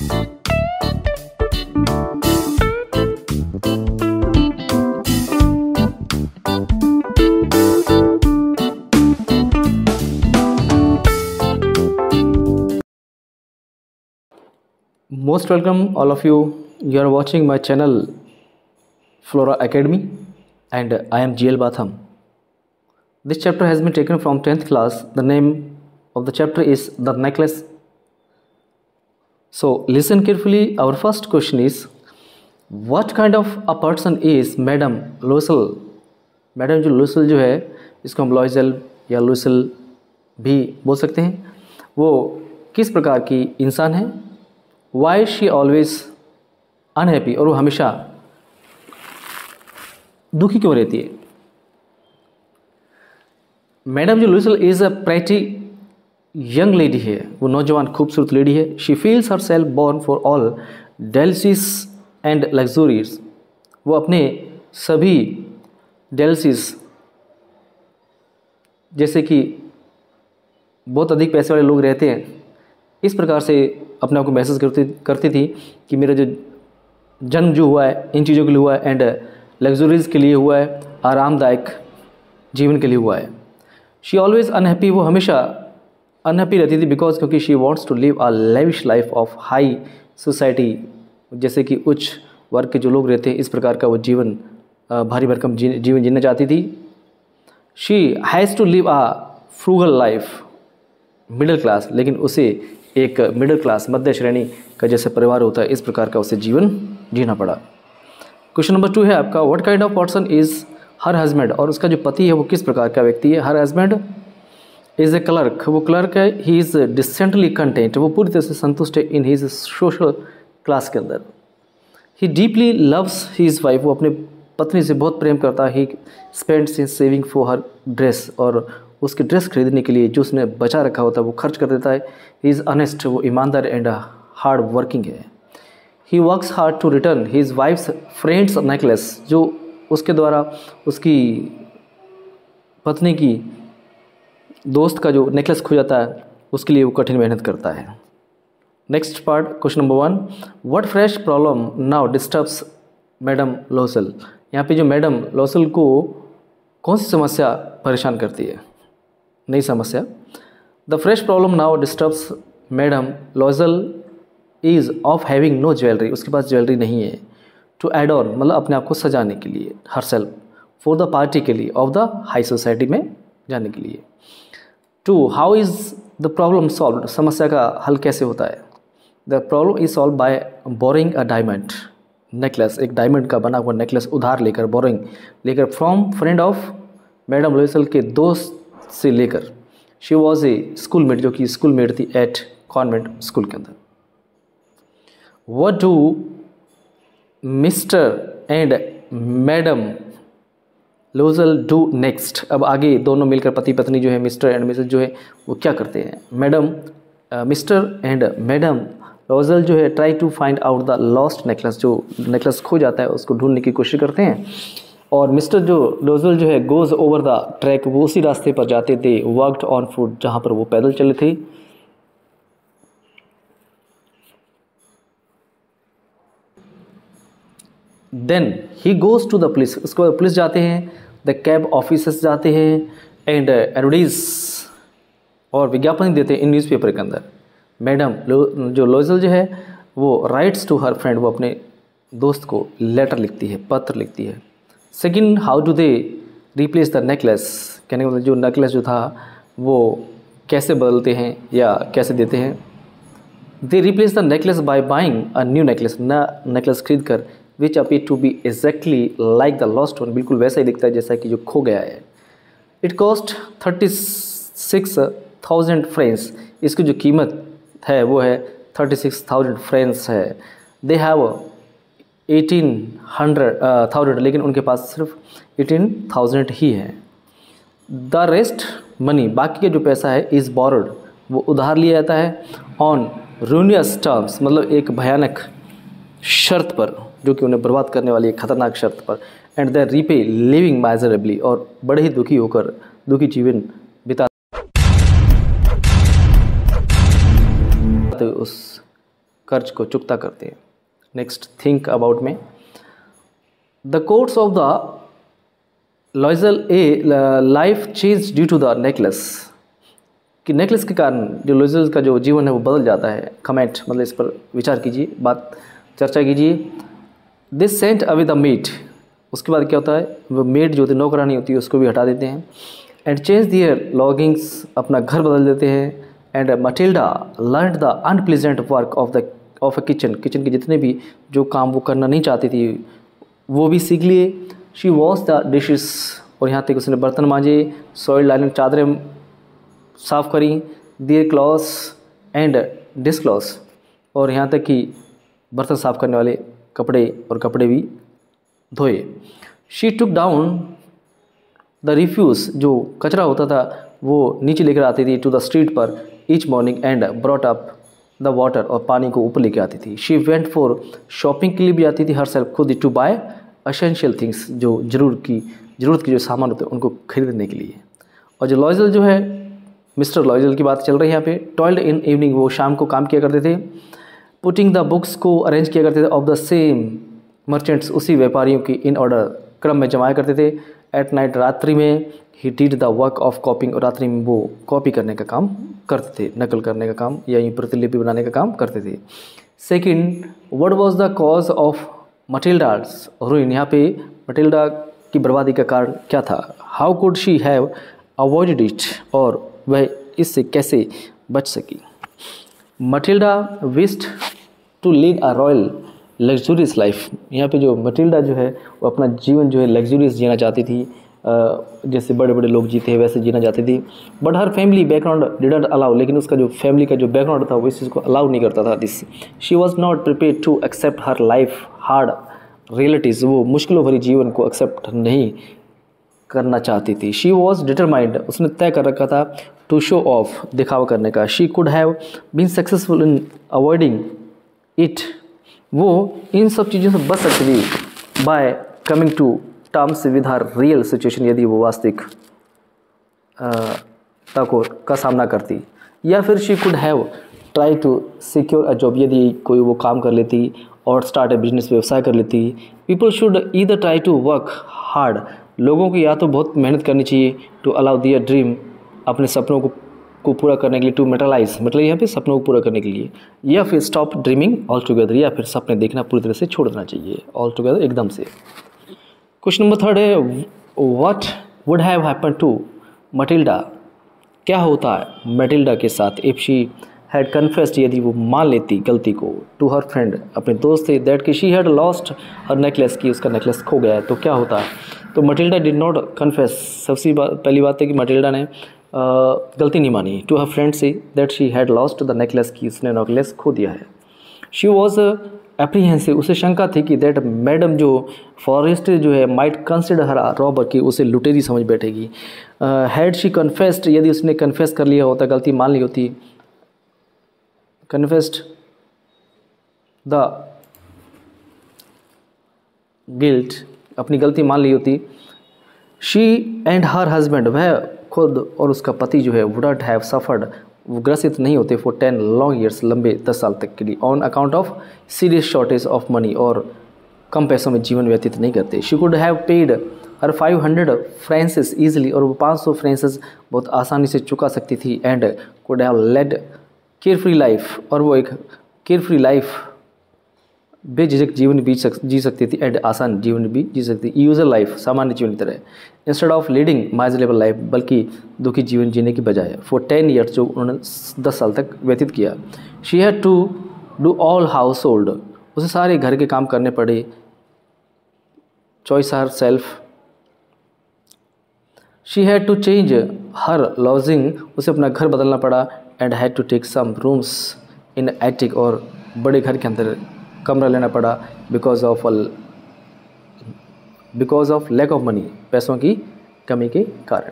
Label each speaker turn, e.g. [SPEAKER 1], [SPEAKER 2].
[SPEAKER 1] Most welcome all of you. You are watching my channel Flora Academy and I am GL Batham. This chapter has been taken from 10th class. The name of the chapter is The Necklace. So listen carefully. Our first question is, what kind of a person is Madame Loisel? Madam जो लोइसल जो है, इसको हम लॉइजल या लोइसल भी बोल सकते हैं, वो किस प्रकार की इंसान है? वाई शी ऑलवेज अनहैप्पी, और वो हमेशा दुखी क्यों रहती है? मैडम जो Loisel is a pretty young lady है, वो नौजवान खूबसूरत लेडी है. She feels herself born for all delicacies and luxuries. वो अपने सभी डेलिसीज, जैसे कि बहुत अधिक पैसे वाले लोग रहते हैं, इस प्रकार से अपने आप को महसूस करती थी कि मेरा जो जन्म जो हुआ है इन चीज़ों के लिए हुआ है, एंड लग्जरीज़ के लिए हुआ है, आरामदायक जीवन के लिए हुआ है. शी ऑलवेज अनहैप्पी, वो हमेशा अनहैप्पी रहती थी बिकॉज क्योंकि she wants to live a lavish life of high society. जैसे कि उच्च वर्ग के जो लोग रहते हैं, इस प्रकार का वो जीवन, भारी भरकम जीवन जीना चाहती थी. She has to live a frugal life, middle class, लेकिन उसे एक मिडिल क्लास मध्य श्रेणी का जैसे परिवार होता है, इस प्रकार का उसे जीवन जीना पड़ा. क्वेश्चन नंबर 2 है आपका, what kind of person is her husband, और उसका जो पति है वो किस प्रकार का व्यक्ति है? Her husband is a clerk, वो क्लर्क है. ही इज़ डिसेंटली कंटेंट, वो पूरी तरह से संतुष्ट है इन हीज सोशल क्लास के अंदर. ही डीपली लव्स हीज वाइफ, वो अपने पत्नी से बहुत प्रेम करता है. He spends his saving for her dress, और उसकी ड्रेस खरीदने के लिए जो उसने बचा रखा होता है वो खर्च कर देता है. ही इज़ ऑनेस्ट, वो ईमानदार एंड हार्ड वर्किंग है. He works hard to return his wife's friend's necklace, जो उसके द्वारा उसकी पत्नी की दोस्त का जो नेकलेस खो जाता है, उसके लिए वो कठिन मेहनत करता है. Next part, question number 1, what fresh problem now disturbs madam Losal. यहाँ पे जो मैडम लोसल को कौन सी समस्या परेशान करती है? नई समस्या. The fresh problem now disturbs madam Loisel is of having no jewellery, उसके पास ज्वेलरी नहीं है. टू एड ऑन, मतलब अपने आप को सजाने के लिए, her self for the party के लिए, ऑफ द हाई सोसाइटी में जाने के लिए. 2, how is the problem solve, समस्या का हल कैसे होता है? The problem is solve by boring a diamond necklace, एक डायमंड का बना हुआ नेकलेस उधार लेकर, बोरिंग लेकर, फ्रॉम फ्रेंड ऑफ मैडम लोइसल के दोस्त से लेकर. शी वॉज ए स्कूलमेट, जो कि स्कूलमेट थी एट कॉन्वेंट स्कूल के अंदर. What do mister and madam लोइसल do next. अब आगे दोनों मिलकर, पति पत्नी जो है, मिस्टर एंड मिसेस जो है, वो क्या करते हैं? मिस्टर एंड मैडम लोइसल जो है try to find out the lost necklace, जो नेकलेस खो जाता है उसको ढूंढने की कोशिश करते हैं. और मिस्टर जो लोइसल जो है गोज़ ओवर द ट्रैक, वो उसी रास्ते पर जाते थे, वर्कड ऑन फुट, जहाँ पर वो पैदल चले थे. Then he goes to the police, उसको पुलिस जाते हैं, द कैब ऑफिसर्स जाते हैं, एंड एडवर्टाइज, और विज्ञापन देते हैं इन न्यूज़पेपर के अंदर. मैडम जो लोइसल जो है वो राइट्स टू हर फ्रेंड, वो अपने दोस्त को लेटर लिखती है, पत्र लिखती है. Second, how do they replace the necklace, कहने का मतलब जो नेकलेस जो था वो कैसे बदलते हैं या कैसे देते हैं? They replace the necklace by buying a new necklace, नया नेकलेस खरीद कर, which appear to be exactly like the lost one, बिल्कुल वैसा ही दिखता है जैसा कि जो खो गया है. इट कॉस्ट 36,000 फ्रेंच, इसकी जो कीमत है वो है 36,000 फ्रेंच है. दे हैव 18,000, लेकिन उनके पास सिर्फ 18,000 ही है. द रेस्ट मनी, बाकी का जो पैसा है, इज़ बोरोड, वो उधार लिया जाता है, ऑन रूनियस टर्म्स, मतलब एक भयानक शर्त पर, जो कि उन्हें बर्बाद करने वाली एक खतरनाक शर्त पर. एंड दे रीपे लिविंग माइजरेबली, और बड़े ही दुखी होकर दुखी जीवन बिताते उस कर्ज को चुकता करते हैं। नेक्स्ट, थिंक अबाउट में the course of the Loisel a life change due to the necklace, कि नेकलेस के कारण जो लॉयजल का जो जीवन है वो बदल जाता है। कमेंट मतलब इस पर विचार कीजिए, बात चर्चा कीजिए। This sent away the maid, उसके बाद क्या होता है, वो मेड जो होती है नौकरानी होती है उसको भी हटा देते हैं। एंड चेंज दियर लॉगिंग्स, अपना घर बदल देते हैं। And Matilda learn the unpleasant work of a kitchen, kitchen के जितने भी जो काम वो करना नहीं चाहती थी वो भी सीख लिए। शी वॉश द डिशेस, और यहाँ तक उसने बर्तन मांजे। सॉइल लाइनिंग, चादरें साफ़ करी। दियर क्लॉथ्स एंड डिस्क्लॉथ्स, और यहाँ तक कि बर्तन साफ़ करने वाले कपड़े और कपड़े भी धोए। She took down the refuse, जो कचरा होता था वो नीचे लेकर आती थी टू द स्ट्रीट पर each morning and brought up the water, और पानी को ऊपर लेके आती थी। शी वेंट फॉर, शॉपिंग के लिए भी आती थी हर सेल्फ खुद, टू बाय एसेंशियल थिंग्स, जो ज़रूरत की जो सामान होते हैं उनको खरीदने के लिए। और जो लॉयजल जो है, मिस्टर लॉयजल की बात चल रही है यहाँ पे। टॉयल्ड इन इवनिंग, वो शाम को काम किया करते थे। पुटिंग द बुक्स को अरेंज किया करते थे ऑफ द सेम मर्चेंट्स, उसी व्यापारियों की इन ऑर्डर क्रम में जमाया करते थे। एट नाइट, रात्रि में he did the work of कॉपिंग, और रात्रि में वो कॉपी करने का काम करते थे, नकल करने का काम या प्रतिलिपि बनाने का काम करते थे। Second, what was the cause of Matilda's ruin, यहाँ पे मटिल्डा की बर्बादी का कारण क्या था। How could she have avoided it, और वह इससे कैसे बच सकी। Matilda wished to lead a royal luxurious life, यहाँ पे जो मटिल्डा जो है वो अपना जीवन जो है लग्जूरियस जीना चाहती थी, जैसे बड़े बड़े लोग जीते हैं वैसे जीना चाहती थी। But her family background didn't allow, लेकिन उसका जो फैमिली का जो बैकग्राउंड था वो इस चीज़ को अलाउ नहीं करता था। This she was not prepare to accept her life hard realities, वो मुश्किलों भरी जीवन को एक्सेप्ट नहीं करना चाहती थी। शी वॉज डिटरमाइंड, उसने तय कर रखा था टू शो ऑफ, दिखावा करने का। She could have been successful in avoiding it, वो इन सब चीज़ों से बच सकती थी by coming to terms with her real situation, यदि वो वास्तविकता का सामना करती। या फिर she could have try to secure a job, यदि कोई वो काम कर लेती और स्टार्ट ए बिजनेस, व्यवसाय कर लेती। People should either try to work hard, लोगों को या तो बहुत मेहनत करनी चाहिए, टू अलाउ दियर ड्रीम, अपने सपनों को पूरा करने के लिए, टू मेटलाइज मतलब यहाँ पे सपनों को पूरा करने के लिए, या फिर स्टॉप ड्रीमिंग ऑल टुगेदर, या फिर सपने देखना पूरी तरह से छोड़ देना चाहिए, ऑल टुगेदर एकदम से। क्वेश्चन नंबर 3 है, what would have happen to Matilda, क्या होता है मटिल्डा के साथ इफ़ शी हैड कन्फेस्ड, यदि वो मान लेती गलती को, टू हर फ्रेंड, अपने दोस्त थे, दैट कि she had lost her necklace, की उसका नेकलेस खो गया है, तो क्या होता है। तो मटिल्डा डिड नॉट कन्फेस, सबसे पहली बात है कि मटिल्डा ने गलती नहीं मानी। टू हर फ्रेंड से that she had lost the necklace, की उसने नेकलेस खो दिया है। शी वॉज एप्रीहेंसिव, उसे शंका थी कि दैट मैडम जो फॉरेस्ट जो है माइट कंसिडर हर रॉबर, की उसे लुटेरी समझ बैठेगी। हैड शी कन्फेस्ड, यदि उसने कन्फेस कर लिया होता, गलती मान ली होती, कन्फेस्ड द गिल्ट, अपनी गलती मान ली होती। शी एंड हर हस्बैंड, वह खुद और उसका पति जो है वुडंट हैव सफर्ड, वो ग्रसित नहीं होते फॉर 10 लॉन्ग ईयर्स, लंबे 10 साल तक के लिए, on account of serious shortage of money, और कम पैसों में जीवन व्यतीत नहीं करते। She could have paid her 500 Française easily, और वो 500 फ्रांसेस बहुत आसानी से चुका सकती थी। And could have led carefree life, और वो एक केयरफ्री लाइफ, बेझिझक जीवन जी सकती थी, एंड आसान जीवन भी जी सकती थी, यूजर लाइफ, सामान्य जीवन की तरह, instead of leading miserable life, बल्कि दुखी जीवन जीने की बजाय। फॉर 10 ईयर्स, जो उन्होंने 10 साल तक व्यतीत किया। She had to do all household, उसे सारे घर के काम करने पड़े। Choice herself, she had to change her lodging, उसे अपना घर बदलना पड़ा। And had to take some rooms in attic, और बड़े घर के अंदर कमरा लेना पड़ा, because of lack of money, पैसों की कमी के कारण।